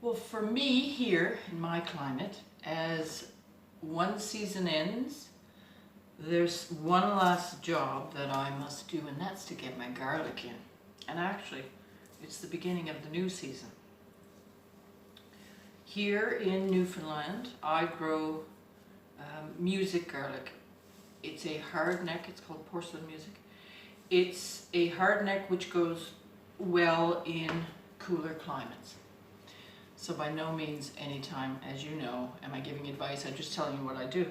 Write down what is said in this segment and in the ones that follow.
Well, for me here in my climate, as one season ends, there's one last job that I must do, and that's to get my garlic in. And actually, it's the beginning of the new season. Here in Newfoundland, I grow music garlic. It's a hardneck, it's called porcelain music. It's a hardneck which goes well in cooler climates. So by no means anytime, as you know, am I giving advice, I'm just telling you what I do.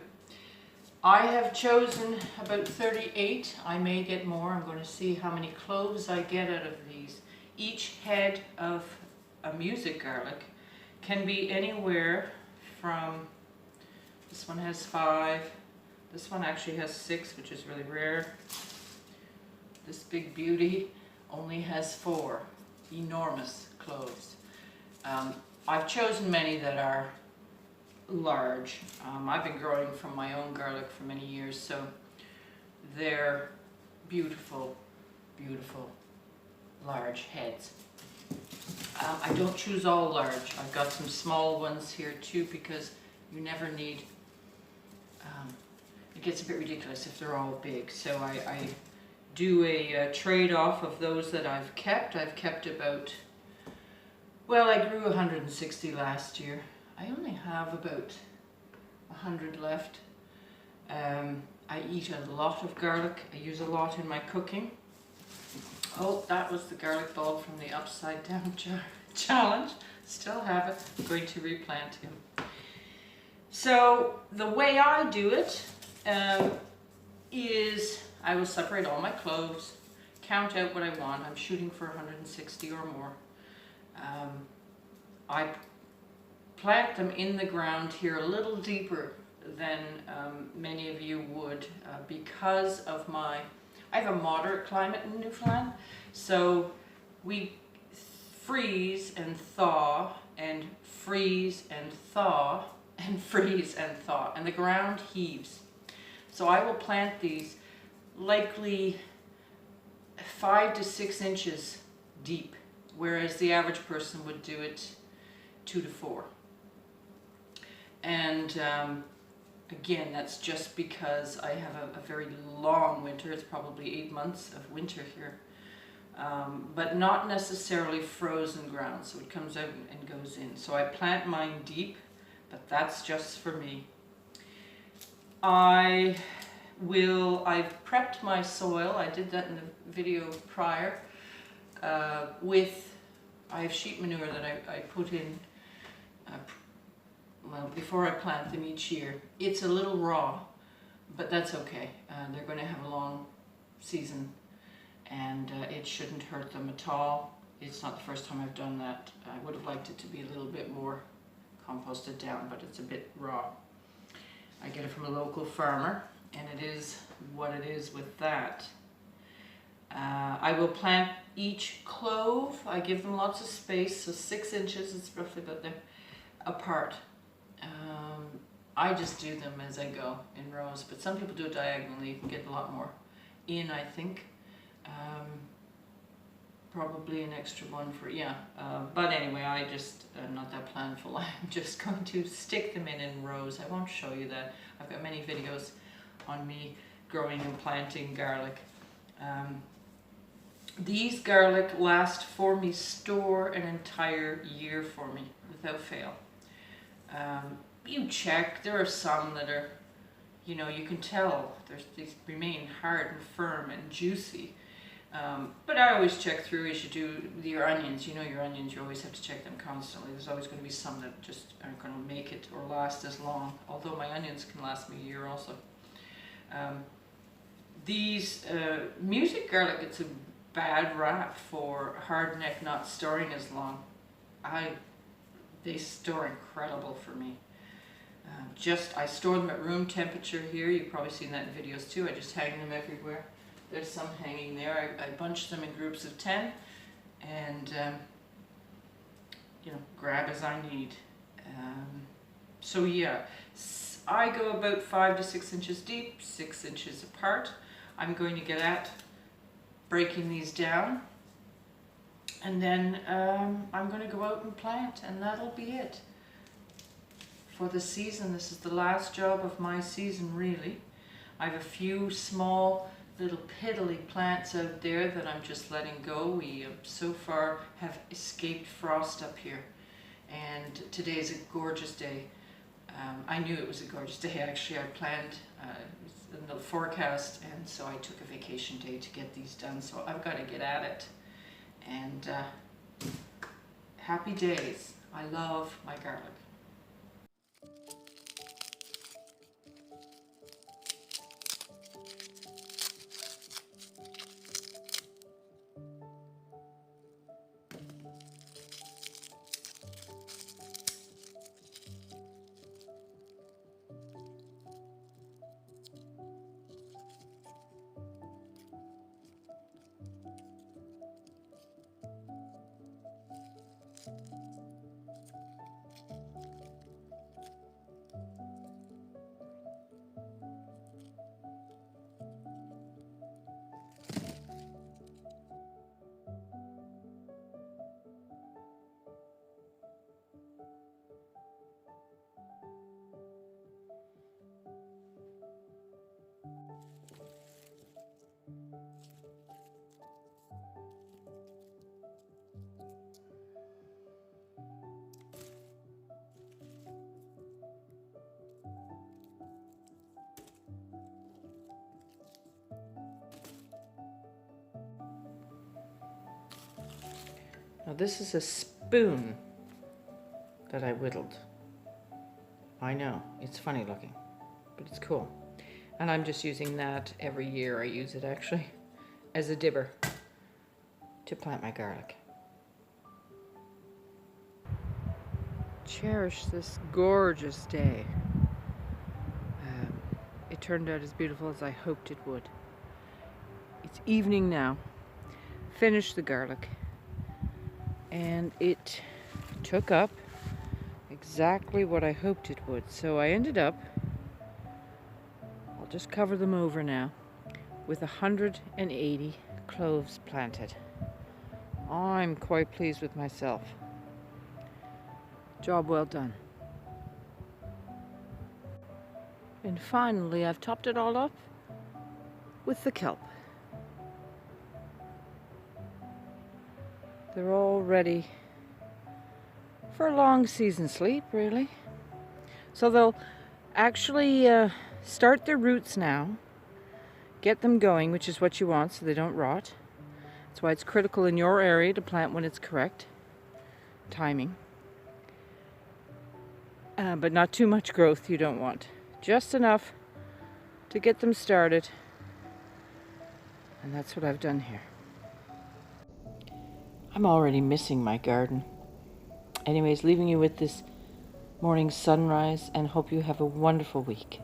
I have chosen about 38, I may get more, I'm going to see how many cloves I get out of these. Each head of a music garlic can be anywhere from, this one has 5, this one actually has 6, which is really rare. This big beauty only has 4, enormous cloves. I've chosen many that are large. I've been growing from my own garlic for many years, so they're beautiful, beautiful large heads. I don't choose all large. I've got some small ones here too, because you never need, it gets a bit ridiculous if they're all big. So I do a trade-off of those that I've kept. I've kept about, well, I grew 160 last year. I only have about 100 left. I eat a lot of garlic. I use a lot in my cooking. Oh, that was the garlic bulb from the upside down challenge. Still have it. I'm going to replant him. So the way I do it is I will separate all my cloves, count out what I want. I'm shooting for 160 or more. I plant them in the ground here a little deeper than many of you would because of I have a moderate climate in Newfoundland, so we freeze and thaw and freeze and thaw and freeze and thaw, and the ground heaves. So I will plant these likely 5 to 6 inches deep, whereas the average person would do it 2 to 4. And again, that's just because I have a very long winter. It's probably 8 months of winter here, but not necessarily frozen ground, so it comes out and goes in. So I plant mine deep, but that's just for me. I've prepped my soil. I did that in the video prior. I have sheep manure that I put in well, before I plant them each year. It's a little raw, but that's okay. They're going to have a long season, and it shouldn't hurt them at all. It's not the first time I've done that. I would have liked it to be a little bit more composted down, but it's a bit raw. I get it from a local farmer, and it is what it is with that. I will plant each clove. I give them lots of space, so 6 inches, it's roughly about there, apart. I just do them as I go in rows, but some people do it diagonally. You can get a lot more in, I think. Probably an extra one for, yeah. But anyway, I just, I'm not that planful. I'm just going to stick them in rows. I won't show you that. I've got many videos on me growing and planting garlic. These garlic last for me, store an entire year for me without fail. You check, there are some that are, you know, you can tell they remain hard and firm and juicy. But I always check through as you do your onions. You know your onions, you always have to check them constantly. There's always going to be some that just aren't going to make it or last as long, although my onions can last me a year also. These music garlic, it's a bad rap for hardneck not storing as long. They store incredible for me. I store them at room temperature here. You've probably seen that in videos too. I just hang them everywhere. There's some hanging there. I bunch them in groups of 10 and you know, grab as I need. So yeah, I go about 5 to 6 inches deep, 6 inches apart. I'm going to get at breaking these down And then I'm going to go out and plant, and that'll be it for the season. This is the last job of my season, really. I have a few small little piddly plants out there that I'm just letting go. We so far have escaped frost up here, and today is a gorgeous day. I knew it was a gorgeous day actually. I planned in the forecast, and so I took a vacation day to get these done, so I've got to get at it. And happy days. I love my garlic. Now this is a spoon that I whittled. I know, it's funny looking, but it's cool. And I'm just using that every year. I use it actually as a dibber to plant my garlic. Cherish this gorgeous day. It turned out as beautiful as I hoped it would. It's evening now. Finished the garlic. And it took up exactly what I hoped it would. So I ended up, I'll just cover them over now, with 180 cloves planted. I'm quite pleased with myself. Job well done. And finally, I've topped it all up with the kelp. They're all ready for a long season sleep, really. So they'll actually start their roots now, get them going, which is what you want so they don't rot. That's why it's critical in your area to plant when it's correct timing. But not too much growth you don't want. Just enough to get them started. And that's what I've done here. I'm already missing my garden. Anyways, leaving you with this morning sunrise, and hope you have a wonderful week.